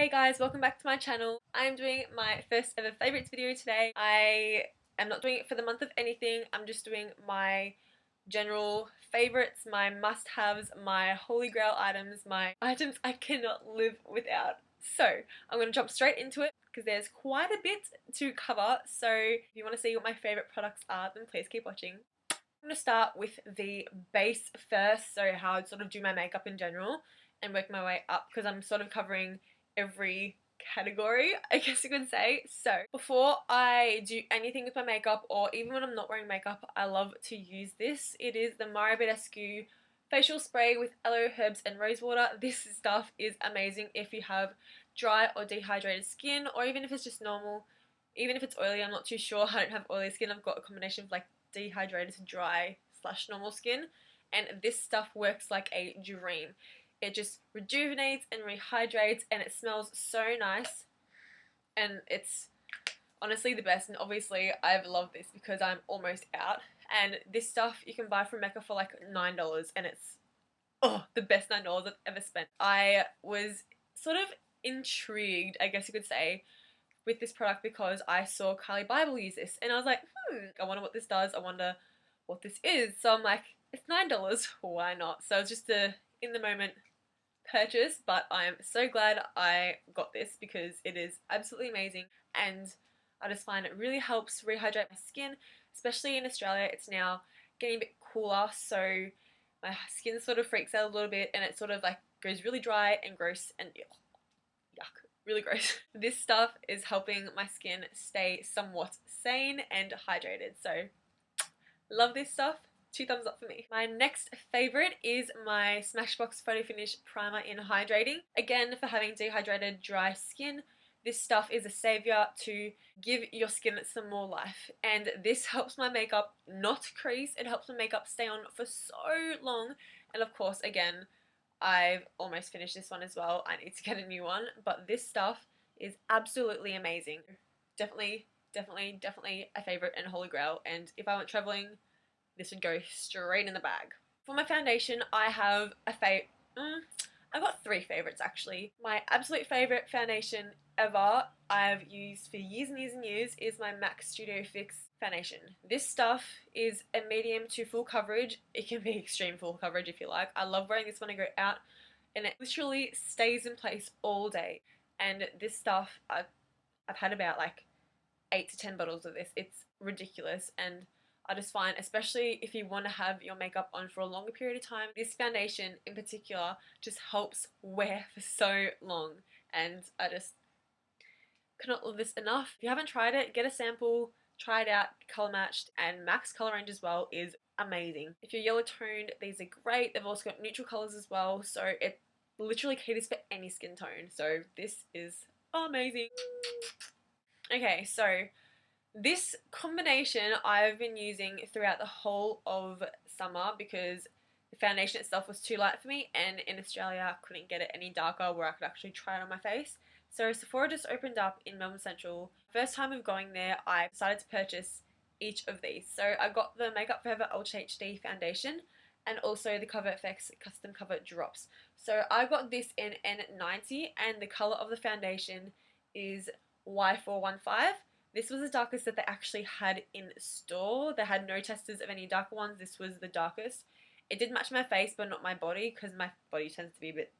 Hey guys, welcome back to my channel. I'm doing my first ever favorites video today. I am not doing it for the month of anything. I'm just doing my general favorites, my must-haves, my holy grail items, my items I cannot live without. So I'm going to jump straight into it because there's quite a bit to cover. So if you want to see what my favorite products are, then please keep watching. I'm going to start with the base first, so how I'd sort of do my makeup in general and work my way up because I'm sort of covering every category, I guess you could say. So before I do anything with my makeup, or even when I'm not wearing makeup, I love to use this. It is the Badescu facial spray with aloe, herbs and rosewater. This stuff is amazing if you have dry or dehydrated skin, or even if it's just normal, even if it's oily. I'm not too sure. I don't have oily skin. I've got a combination of like dehydrated to dry / normal skin, and this stuff works like a dream. It just rejuvenates and rehydrates, and it smells so nice, and it's honestly the best. And obviously I've loved this because I'm almost out, and this stuff you can buy from Mecca for like $9, and it's the best $9 I've ever spent. I was sort of intrigued, I guess you could say, with this product because I saw Kylie Bible use this, and I was like, I wonder what this does, I wonder what this is. So I'm like, it's $9, why not? So it's just a in the moment purchase, but I'm so glad I got this because it is absolutely amazing, and I just find it really helps rehydrate my skin, especially in Australia. It's now getting a bit cooler, so my skin sort of freaks out a little bit, and it sort of like goes really dry and gross and yuck, really gross. This stuff is helping my skin stay somewhat sane and hydrated, so love this stuff. 2 thumbs up for me. My next favourite is my Smashbox Photo Finish Primer in Hydrating. Again, for having dehydrated, dry skin, this stuff is a saviour to give your skin some more life. And this helps my makeup not crease. It helps my makeup stay on for so long. And of course, again, I've almost finished this one as well. I need to get a new one. But this stuff is absolutely amazing. Definitely a favourite and holy grail. And if I went travelling, this would go straight in the bag. For my foundation, I have I've got 3 favorites actually. My absolute favorite foundation ever I've used for years and years and years is my MAC Studio Fix foundation. This stuff is a medium to full coverage. It can be extreme full coverage if you like. I love wearing this when I go out, and it literally stays in place all day. And this stuff, I've had about like 8 to 10 bottles of this. It's ridiculous, and I just find, especially if you want to have your makeup on for a longer period of time, this foundation in particular just helps wear for so long, and I just cannot love this enough. If you haven't tried it, get a sample, try it out, colour matched, and MAC's colour range as well is amazing. If you're yellow toned, these are great. They've also got neutral colours as well, so it literally caters for any skin tone, so this is amazing. Okay, so this combination I've been using throughout the whole of summer because the foundation itself was too light for me, and in Australia I couldn't get it any darker where I could actually try it on my face. So Sephora just opened up in Melbourne Central. First time of going there, I decided to purchase each of these. So I got the Makeup Forever Ultra HD foundation and also the Cover FX Custom Cover Drops. So I got this in N90, and the colour of the foundation is Y415. This was the darkest that they actually had in store. They had no testers of any darker ones. This was the darkest. It did match my face but not my body because my body tends to be a bit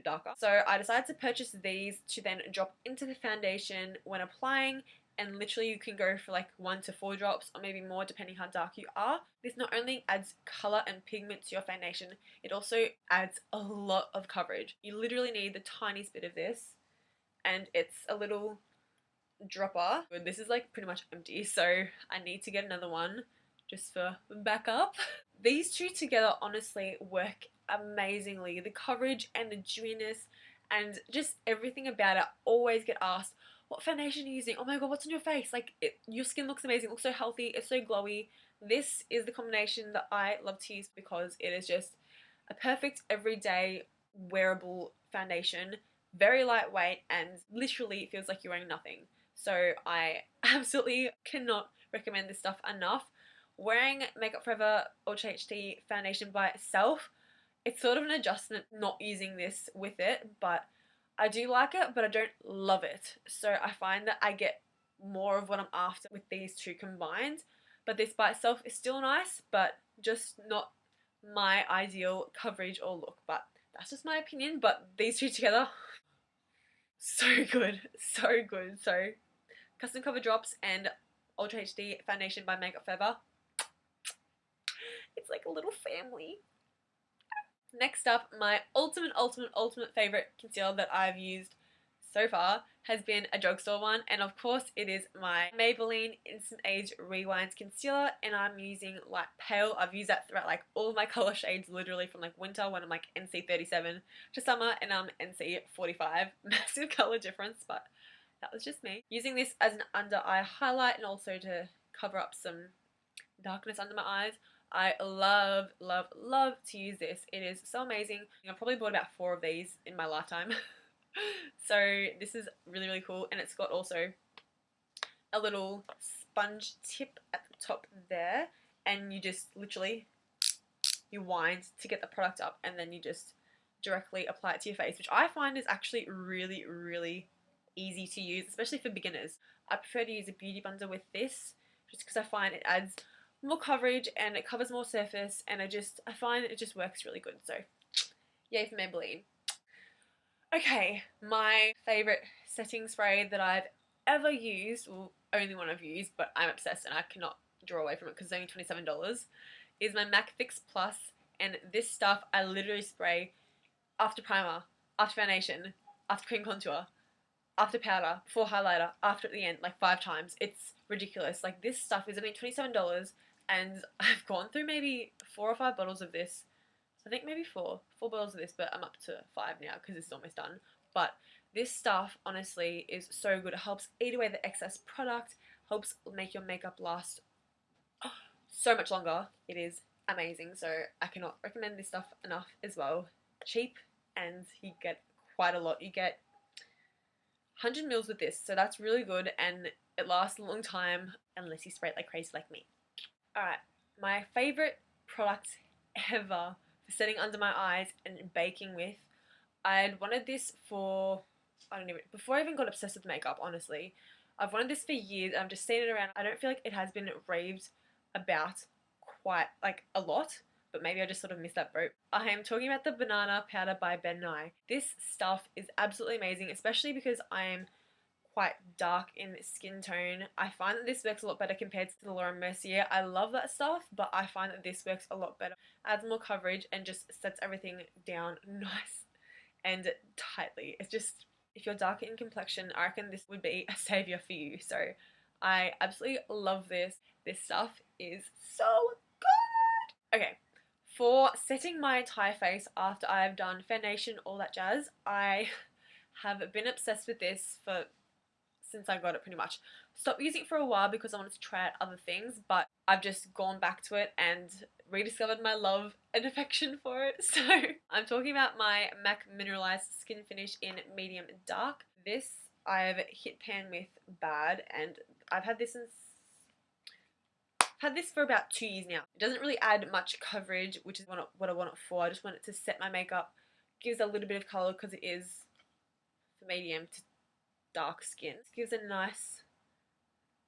darker. So I decided to purchase these to then drop into the foundation when applying, and literally you can go for like 1 to 4 drops or maybe more depending how dark you are. This not only adds colour and pigment to your foundation, it also adds a lot of coverage. You literally need the tiniest bit of this, and it's a little dropper. This is like pretty much empty, so I need to get another one just for backup. These two together honestly work amazingly. The coverage and the dewiness and just everything about it. Always get asked, what foundation are you using? Oh my god, what's on your face? Like, your skin looks amazing, it looks so healthy, it's so glowy. This is the combination that I love to use because it is just a perfect everyday wearable foundation. Very lightweight, and literally feels like you're wearing nothing. So I absolutely cannot recommend this stuff enough. Wearing Makeup Forever Ultra HD foundation by itself, it's sort of an adjustment not using this with it, but I do like it, but I don't love it. So I find that I get more of what I'm after with these two combined. But this by itself is still nice, but just not my ideal coverage or look. But that's just my opinion. But these two together, so good. So good. So Custom Cover Drops and Ultra HD Foundation by Makeup Forever. It's like a little family. Next up, my ultimate favorite concealer that I've used so far has been a drugstore one, and of course it is my Maybelline Instant Age Rewind Concealer, and I'm using Light Pale. I've used that throughout like all of my color shades, literally from like winter when I'm like NC37 to summer and I'm NC45. Massive color difference, but that was just me. Using this as an under eye highlight and also to cover up some darkness under my eyes. I love to use this. It is so amazing. I've probably bought about 4 of these in my lifetime. So this is really cool, and it's got also a little sponge tip at the top there, and you just literally, you wind to get the product up, and then you just directly apply it to your face, which I find is actually really easy to use, especially for beginners. I prefer to use a beauty blender with this, just because I find it adds more coverage and it covers more surface, and I find it just works really good. So yay for Maybelline. Okay, my favorite setting spray that I've ever used, well, only one I've used, but I'm obsessed and I cannot draw away from it because it's only $27, is my MAC Fix Plus. And this stuff I literally spray after primer, after foundation, after cream contour, after powder, before highlighter, after at the end, like 5 times. It's ridiculous. Like, this stuff is only $27, and I've gone through maybe 4 or 5 bottles of this. I think maybe 4 bottles of this, but I'm up to 5 now because it's almost done. But this stuff, honestly, is so good. It helps eat away the excess product, helps make your makeup last so much longer. It is amazing. So I cannot recommend this stuff enough as well. Cheap, and you get quite a lot. You get 100 mils with this, so that's really good, and it lasts a long time unless you spray it like crazy like me. Alright, my favourite product ever for setting under my eyes and baking with. I'd wanted this for, before I even got obsessed with makeup, honestly. I've wanted this for years, and I've just seen it around. I don't feel like it has been raved about quite, like, a lot, but maybe I just sort of missed that boat. I am talking about the Banana Powder by Ben Nye. This stuff is absolutely amazing, especially because I am quite dark in skin tone. I find that this works a lot better compared to the Laura Mercier. I love that stuff, but I find that this works a lot better. Adds more coverage and just sets everything down nice and tightly. It's just, if you're darker in complexion, I reckon this would be a savior for you. So I absolutely love this. This stuff is so good. Okay, for setting my entire face after I've done foundation, all that jazz, I have been obsessed with this since I got it pretty much. Stopped using it for a while because I wanted to try out other things, but I've just gone back to it and rediscovered my love and affection for it. So I'm talking about my MAC Mineralized Skin Finish in Medium Dark. This I've hit pan with bad, and I've had this for about 2 years now. It doesn't really add much coverage, which is what I want it for. I just want it to set my makeup, gives a little bit of colour because it is for medium to dark skin. It gives a nice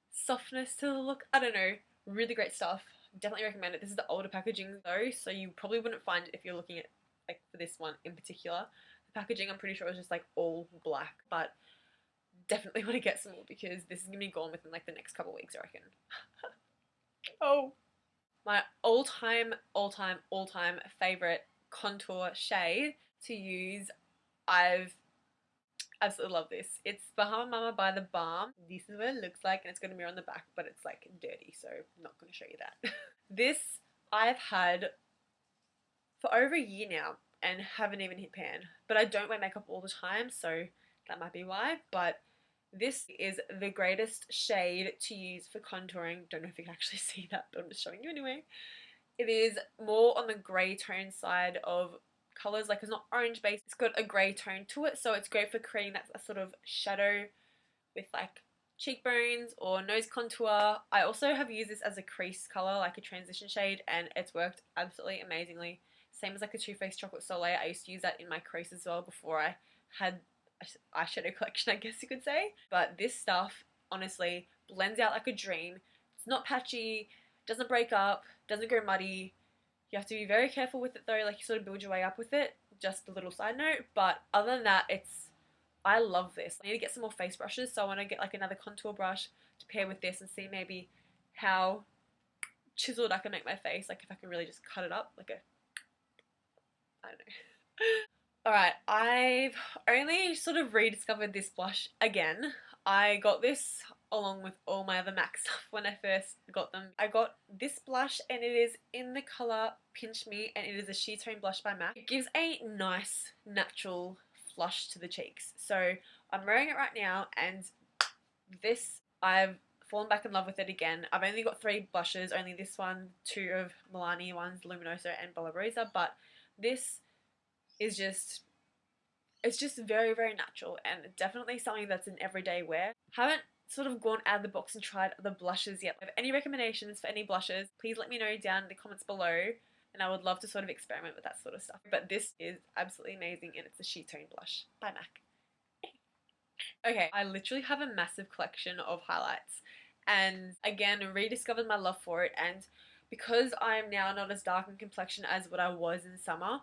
softness to the look. I don't know, really great stuff. Definitely recommend it. This is the older packaging though, so you probably wouldn't find it if you're looking at, like, for this one in particular. The packaging, I'm pretty sure, is just like all black, but definitely want to get some more because this is gonna be gone within like the next couple of weeks, I reckon. Oh, my all-time favorite contour shade to use. I've absolutely love this. It's Bahama Mama by The Balm. This is what it looks like, and it's got a mirror on the back, but it's like dirty, so I'm not going to show you that. This I've had for over a year now and haven't even hit pan, but I don't wear makeup all the time, so that might be why. But this is the greatest shade to use for contouring. Don't know if you can actually see that, but I'm just showing you anyway. It is more on the grey tone side of colours. Like, it's not orange based, it's got a grey tone to it, so it's great for creating that sort of shadow with like cheekbones or nose contour. I also have used this as a crease colour, like a transition shade, and it's worked absolutely amazingly. Same as like a Too Faced Chocolate Soleil. I used to use that in my crease as well before I had eyeshadow collection, I guess you could say. But this stuff honestly blends out like a dream. It's not patchy, doesn't break up, doesn't go muddy. You have to be very careful with it though, like you sort of build your way up with it. Just a little side note, but other than that, I love this. I need to get some more face brushes, so I want to get like another contour brush to pair with this and see maybe how chiseled I can make my face, like if I can really just cut it up like a, I don't know. Alright, I've only sort of rediscovered this blush again. I got this along with all my other MAC stuff when I first got them. I got this blush and it is in the colour Pinch Me, and it is a Sheer Tone blush by MAC. It gives a nice natural flush to the cheeks. So I'm wearing it right now, and this, I've fallen back in love with it again. I've only got 3 blushes, only this one, 2 of Milani, one's Luminoso and Bella Rosa, but this is just, it's just very, very natural and definitely something that's an everyday wear. Haven't sort of gone out of the box and tried the blushes yet. If you have any recommendations for any blushes, please let me know down in the comments below, and I would love to sort of experiment with that sort of stuff. But this is absolutely amazing, and it's a Sheer Tone blush by MAC. Okay, I literally have a massive collection of highlights, and again, rediscovered my love for it, and because I'm now not as dark in complexion as what I was in summer,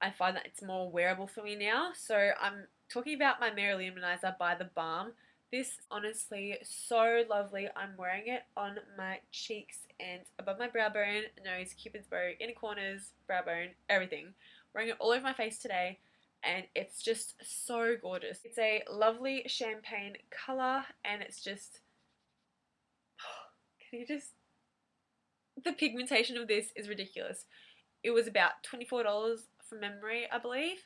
I find that it's more wearable for me now. So I'm talking about my Mary Luminizer by The Balm. This is honestly so lovely. I'm wearing it on my cheeks and above my brow bone, nose, cupid's bow, inner corners, brow bone, everything. Wearing it all over my face today, and it's just so gorgeous. It's a lovely champagne colour, and it's just, can you just, the pigmentation of this is ridiculous. It was about $24 from memory, I believe,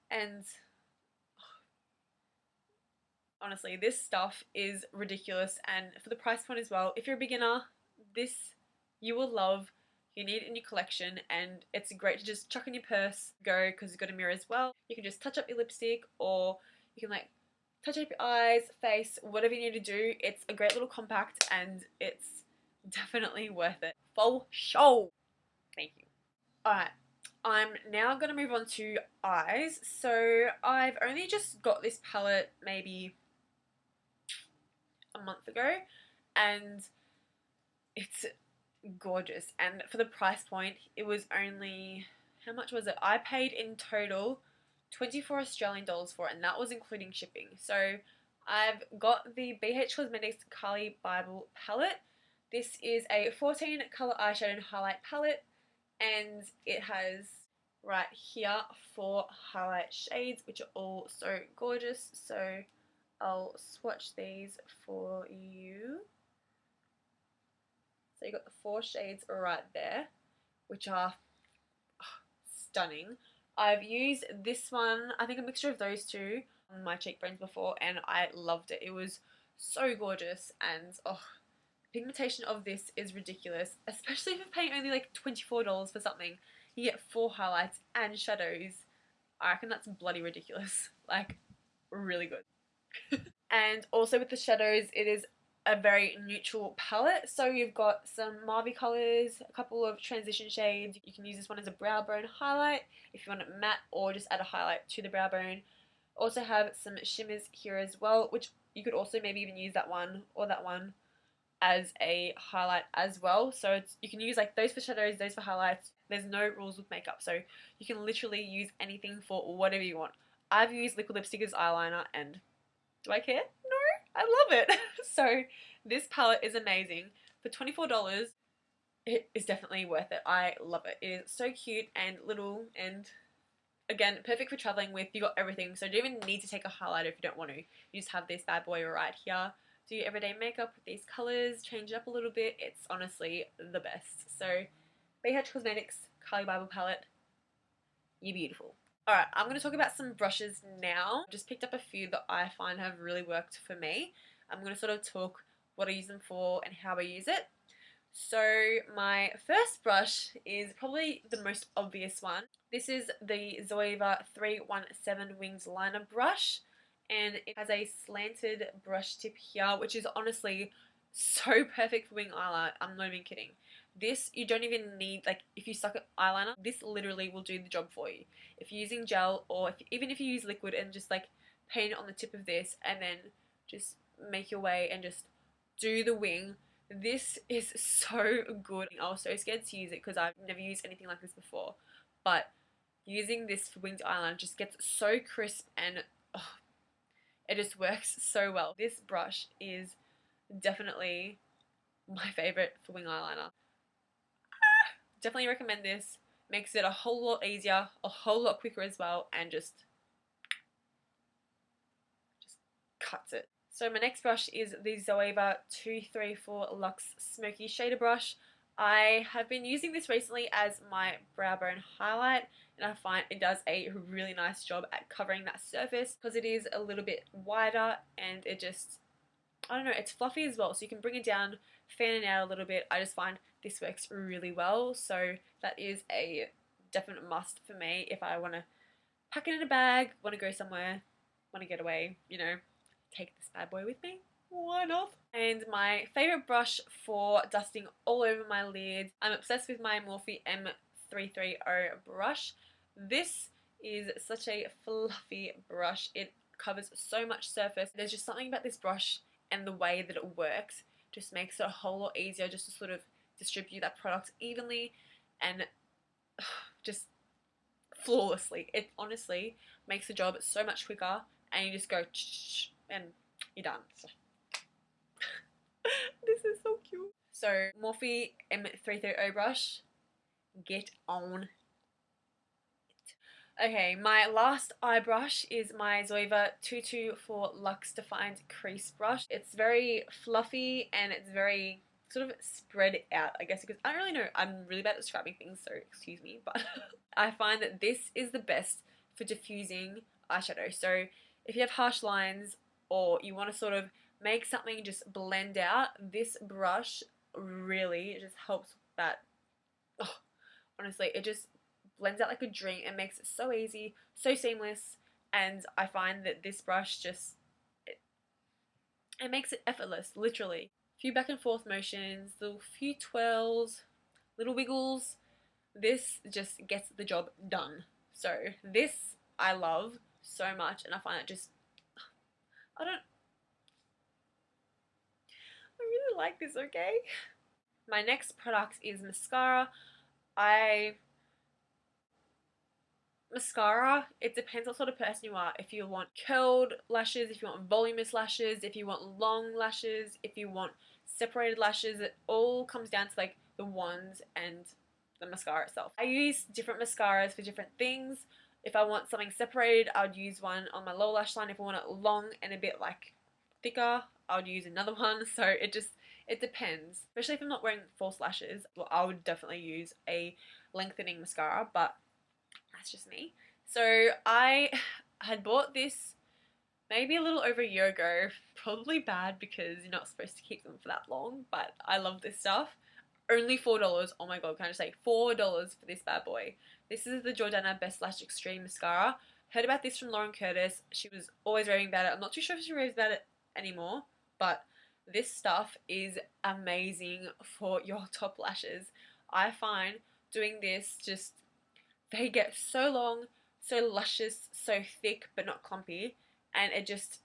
and honestly, this stuff is ridiculous, and for the price point as well. If you're a beginner, this you will love. You need it in your collection, and it's great to just chuck in your purse, go, because it's got a mirror as well. You can just touch up your lipstick, or you can like touch up your eyes, face, whatever you need to do. It's a great little compact, and it's definitely worth it. For sure. Thank you. Alright, I'm now going to move on to eyes. So I've only just got this palette maybe a month ago, and it's gorgeous. And for the price point, it was only, how much was it? I paid in total 24 Australian dollars for it, and that was including shipping. So I've got the BH Cosmetics Kali Bible palette. This is a 14 colour eyeshadow and highlight palette, and it has right here 4 highlight shades, which are all so gorgeous. So I'll swatch these for you. So you got the 4 shades right there, which are stunning. I've used this one, I think a mixture of those two, on my cheekbones before, and I loved it. It was so gorgeous, and oh, the pigmentation of this is ridiculous, especially if you're paying only like $24 for something. You get 4 highlights and shadows. I reckon that's bloody ridiculous. Like, really good. And also with the shadows, it is a very neutral palette. So you've got some Mauve colours, a couple of transition shades. You can use this one as a brow bone highlight if you want it matte, or just add a highlight to the brow bone. Also have some shimmers here as well, which you could also maybe even use that one or that one as a highlight as well. So you can use like those for shadows, those for highlights. There's no rules with makeup, so you can literally use anything for whatever you want. I've used liquid lipstick as eyeliner, and do I care? No, I love it. So this palette is amazing. For $24, it is definitely worth it. I love it. It is so cute and little, and again, perfect for traveling with. You got everything, so you don't even need to take a highlighter if you don't want to. You just have this bad boy right here. Do your everyday makeup with these colours, change it up a little bit. It's honestly the best. So BH Cosmetics Kali Bible palette, you're beautiful. Alright, I'm going to talk about some brushes now. Just picked up a few that I find have really worked for me. I'm going to sort of talk what I use them for and how I use it. So my first brush is probably the most obvious one. This is the Zoeva 317 Wings Liner Brush, and it has a slanted brush tip here, which is honestly so perfect for wing eyeliner. I'm not even kidding. This, you don't even need, like, if you suck at eyeliner, this literally will do the job for you. If you're using gel, or even if you use liquid and just like paint it on the tip of this and then just make your way and just do the wing. This is so good. I was so scared to use it because I've never used anything like this before, but using this for winged eyeliner just gets so crisp and oh, it just works so well. This brush is definitely my favorite for wing eyeliner. Definitely recommend this. Makes it a whole lot easier, a whole lot quicker as well, and just cuts it. So my next brush is the Zoeva 234 Luxe Smoky Shader Brush. I have been using this recently as my brow bone highlight, and I find it does a really nice job at covering that surface because it is a little bit wider and it just, I don't know, it's fluffy as well, so you can bring it down, fan it out a little bit. I just find this works really well, so that is a definite must for me if I want to pack it in a bag, want to go somewhere, want to get away, you know, take this bad boy with me. Why not? And my favorite brush for dusting all over my lids, I'm obsessed with my Morphe M330 brush. This is such a fluffy brush. It covers so much surface. There's just something about this brush and the way that it works just makes it a whole lot easier just to sort of distribute that product evenly and just flawlessly. It honestly makes the job so much quicker, and you just go and you're done. This is so cute. So Morphe M330 brush, get on it. Okay, my last eye brush is my Zoeva 224 Luxe Defined Crease Brush. It's very fluffy and it's very sort of spread out, I guess, because I don't really know. I'm really bad at describing things, so excuse me, but I find that this is the best for diffusing eyeshadow. So if you have harsh lines or you want to sort of make something just blend out, this brush really just helps that. Oh, honestly, it just blends out like a dream and makes it so easy, so seamless, and I find that this brush just, it makes it effortless, literally. A few back and forth motions, little few twirls, little wiggles. This just gets the job done. So this I love so much, and I find it just, I really like this, okay? My next product is mascara. Mascara, it depends what sort of person you are. If you want curled lashes, if you want voluminous lashes, if you want long lashes, if you want separated lashes, it all comes down to like the wands and the mascara itself. I use different mascaras for different things. If I want something separated, I would use one on my lower lash line. If I want it long and a bit like thicker, I would use another one. So it depends. Especially if I'm not wearing false lashes, well, I would definitely use a lengthening mascara, but that's just me. So I had bought this maybe a little over a year ago. Probably bad because you're not supposed to keep them for that long, but I love this stuff. Only $4. Oh my god, can I just say $4 for this bad boy. This is the Jordana Best Lash Extreme Mascara. Heard about this from Lauren Curtis. She was always raving about it. I'm not too sure if she raves about it anymore, but this stuff is amazing for your top lashes. I find doing this just, they get so long, so luscious, so thick, but not clumpy, and it just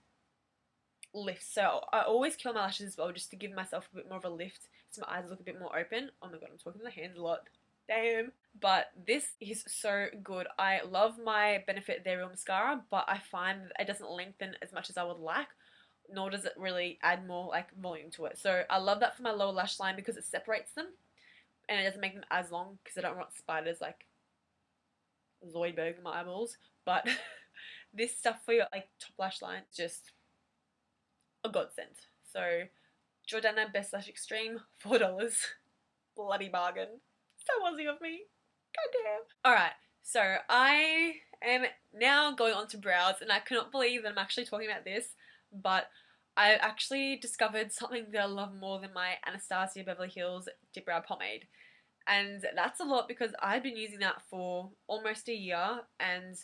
lifts. So I always curl my lashes as well, just to give myself a bit more of a lift, so my eyes look a bit more open. Oh my god, I'm talking to my hands a lot. Damn. But this is so good. I love my Benefit They're Real mascara, but I find that it doesn't lengthen as much as I would like, nor does it really add more like volume to it. So I love that for my lower lash line because it separates them, and it doesn't make them as long because I don't want spiders like Zoidberg in my eyeballs. But this stuff for your like top lash line is just a godsend. So Jordana Best Lash Extreme, $4. Bloody bargain. So Aussie of me. Goddamn. Alright, so I am now going on to brows, and I cannot believe that I'm actually talking about this, but I actually discovered something that I love more than my Anastasia Beverly Hills Dip Brow Pomade. And that's a lot because I've been using that for almost a year and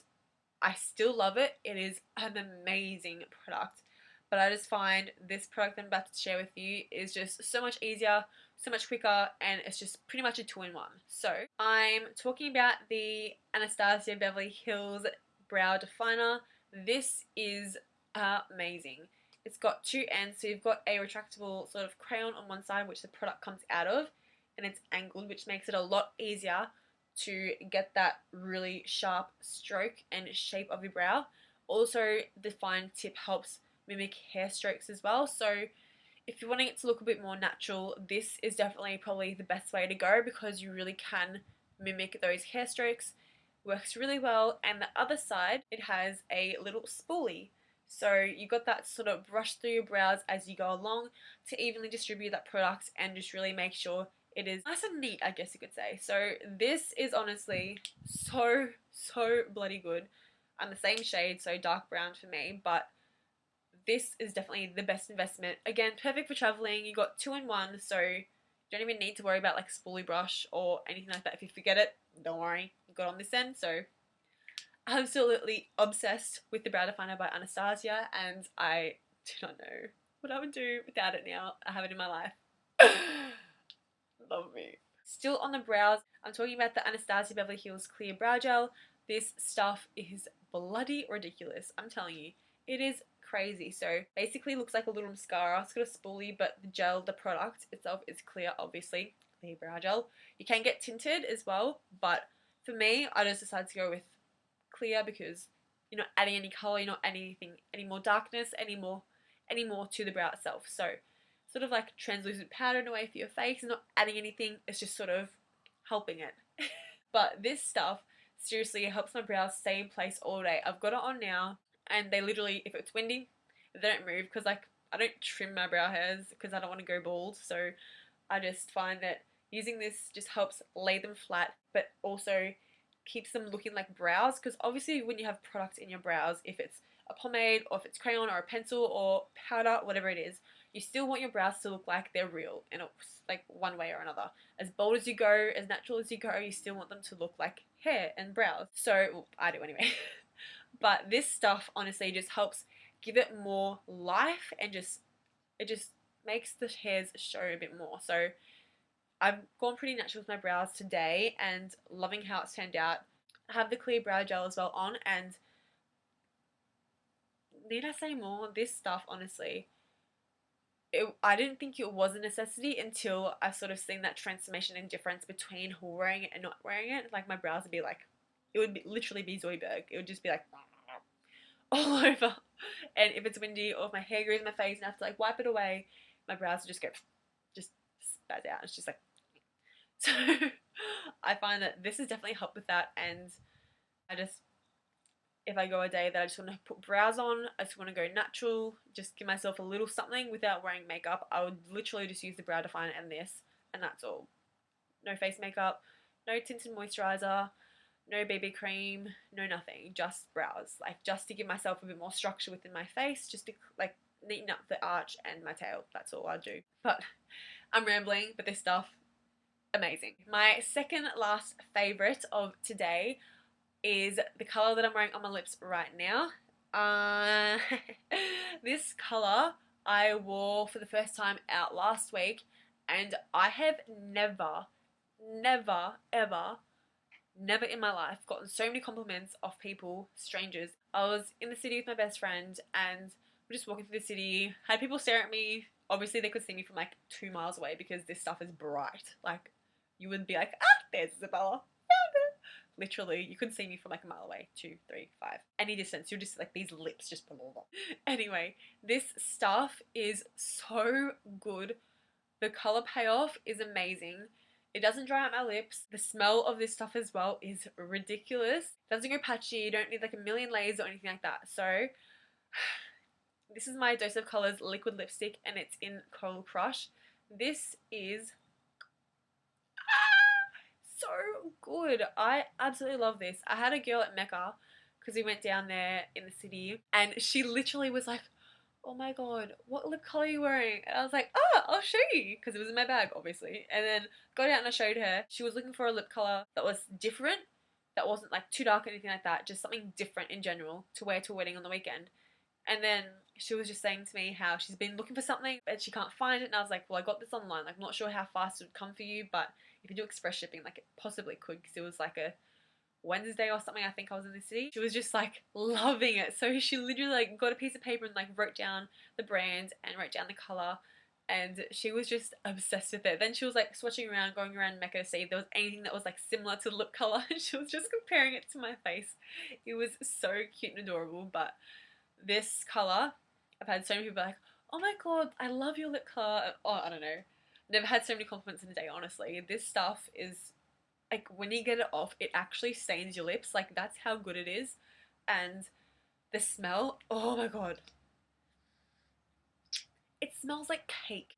I still love it. It is an amazing product. But I just find this product I'm about to share with you is just so much easier, so much quicker, and it's just pretty much a two-in-one. So I'm talking about the Anastasia Beverly Hills Brow Definer. This is amazing. It's got two ends, so you've got a retractable sort of crayon on one side, which the product comes out of, and it's angled, which makes it a lot easier to get that really sharp stroke and shape of your brow. Also, the fine tip helps mimic hair strokes as well, so if you're wanting it to look a bit more natural, this is definitely probably the best way to go because you really can mimic those hair strokes. Works really well. And the other side, it has a little spoolie. So you got that sort of brush through your brows as you go along to evenly distribute that product and just really make sure it is nice and neat, I guess you could say. So this is honestly so bloody good. I'm the same shade, so dark brown for me, but this is definitely the best investment. Again, perfect for traveling. You got 2-in-1, so you don't even need to worry about like spoolie brush or anything like that. If you forget it, don't worry, you got on this end. So absolutely obsessed with the Brow Definer by Anastasia, and I do not know what I would do without it now. I have it in my life. Love me. Still on the brows, I'm talking about the Anastasia Beverly Hills Clear Brow Gel. This stuff is bloody ridiculous. I'm telling you, it is crazy. So basically looks like a little mascara. It's got a spoolie, but the gel, the product itself is clear, obviously. Clear brow gel. You can get tinted as well, but for me, I just decided to go with clear because you're not adding any color, you're not adding anything, any more darkness, any more to the brow itself. So sort of like translucent powder in a way for your face, not adding anything, it's just sort of helping it. But this stuff, seriously, it helps my brows stay in place all day. I've got it on now, and they literally, if it's windy, they don't move because like I don't trim my brow hairs because I don't want to go bald. So I just find that using this just helps lay them flat, but also keeps them looking like brows, because obviously when you have products in your brows, if it's a pomade or if it's crayon or a pencil or powder, whatever it is, you still want your brows to look like they're real, and it's like one way or another. As bold as you go, as natural as you go, you still want them to look like hair and brows. So, well, I do anyway. But this stuff honestly just helps give it more life, and it just makes the hairs show a bit more. So I've gone pretty natural with my brows today and loving how it's turned out. I have the clear brow gel as well on, and need I say more? This stuff, honestly, I didn't think it was a necessity until I sort of seen that transformation and difference between wearing it and not wearing it. Like my brows would be like, it would literally be Zoidberg. It would just be like all over. And if it's windy or if my hair goes in my face and I have to like wipe it away, my brows would just go, just spaz out. It's just like, so I find that this has definitely helped with that. And I just, if I go a day that I just want to put brows on, I just want to go natural, just give myself a little something without wearing makeup, I would literally just use the Brow Definer and this, and that's all. No face makeup, no tinted moisturizer, no BB cream, no nothing, just brows. Like just to give myself a bit more structure within my face, just to like neaten up the arch and my tail. That's all I do. But I'm rambling, but this stuff, amazing. My second last favourite of today is the colour that I'm wearing on my lips right now. This colour I wore for the first time out last week, and I have never in my life gotten so many compliments of people, strangers. I was in the city with my best friend and we're just walking through the city, had people stare at me. Obviously they could see me from like 2 miles away because this stuff is bright. Like you would be like, ah, there's Isabella. Literally, you couldn't see me from like a mile away, 2, 3, 5. Any distance, you're just like these lips just below them. Anyway, this stuff is so good. The colour payoff is amazing. It doesn't dry out my lips. The smell of this stuff as well is ridiculous. It doesn't go patchy. You don't need like a million layers or anything like that. So this is my Dose of Colours liquid lipstick, and it's in Coral Crush. This is so good. I absolutely love this. I had a girl at Mecca because we went down there in the city, and she literally was like, oh my god, what lip colour are you wearing? And I was like, oh, I'll show you, because it was in my bag obviously. And then got out and I showed her. She was looking for a lip colour that was different, that wasn't like too dark or anything like that, just something different in general to wear to a wedding on the weekend. And then she was just saying to me how she's been looking for something but she can't find it, and I was like, well, I got this online. Like, I'm not sure how fast it would come for you, but if you do express shipping, like it possibly could, because it was like a Wednesday or something. I think I was in the city. She was just like loving it. So she literally like got a piece of paper and like wrote down the brand and wrote down the color, and she was just obsessed with it. Then she was like swatching around, going around Mecca to see if there was anything that was like similar to the lip color, and she was just comparing it to my face. It was so cute and adorable. But this color, I've had so many people like, oh my god, I love your lip color. Oh, I don't know. Never had so many compliments in a day, honestly. This stuff is like, when you get it off, it actually stains your lips. Like, that's how good it is. And the smell, oh my god. It smells like cake.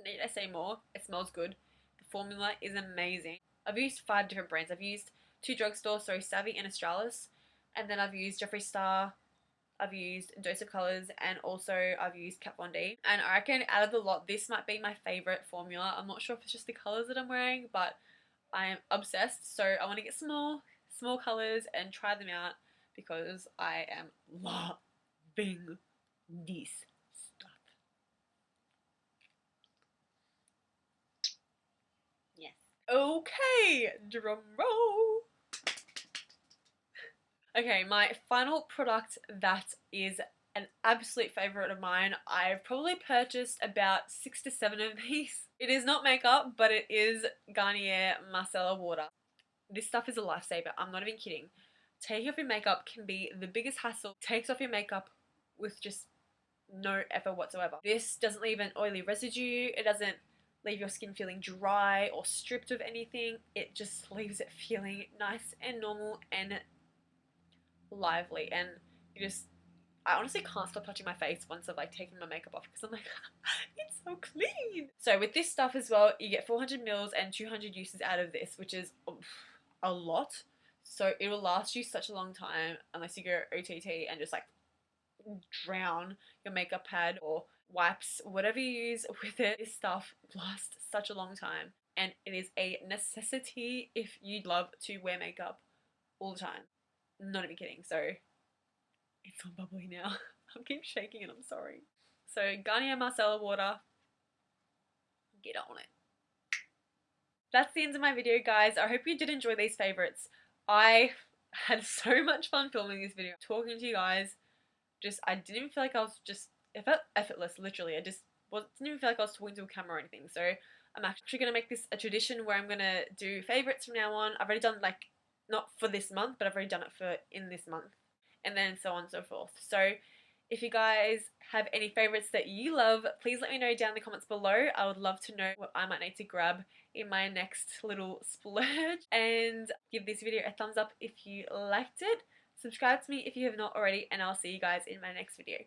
Need I say more? It smells good. The formula is amazing. I've used 5 different brands. I've used 2 drugstores, so Savvy and Australis. And then I've used Jeffree Star, I've used Dose of Colours, and also I've used Kat Von D. And I reckon out of the lot, this might be my favourite formula. I'm not sure if it's just the colours that I'm wearing, but I am obsessed. So I want to get small colours and try them out because I am loving this stuff. Yes. Okay, drum roll. Okay, my final product that is an absolute favourite of mine. I've probably purchased about 6 to 7 of these. It is not makeup, but it is Garnier Micellar Water. This stuff is a lifesaver. I'm not even kidding. Taking off your makeup can be the biggest hassle. Takes off your makeup with just no effort whatsoever. This doesn't leave an oily residue. It doesn't leave your skin feeling dry or stripped of anything. It just leaves it feeling nice and normal and lively, and I honestly can't stop touching my face once I've like taken my makeup off because I'm like, it's so clean. So with this stuff as well, you get 400 mils and 200 uses out of this, which is a lot. So it will last you such a long time unless you go OTT and just like drown your makeup pad or wipes, whatever you use with it. This stuff lasts such a long time, and it is a necessity if you'd love to wear makeup all the time. Not even kidding. So it's all bubbly now. I keep shaking it, I'm sorry. So Garnier Micellar Water, get on it. That's the end of my video, guys. I hope you did enjoy these favourites. I had so much fun filming this video, talking to you guys. I didn't even feel like I was it felt effortless, literally. I didn't even feel like I was talking to a camera or anything. So I'm actually going to make this a tradition where I'm going to do favourites from now on. I've already done like, not for this month, but I've already done it for in this month, and then so on and so forth. So if you guys have any favourites that you love, please let me know down in the comments below. I would love to know what I might need to grab in my next little splurge, and give this video a thumbs up if you liked it. Subscribe to me if you have not already, and I'll see you guys in my next video.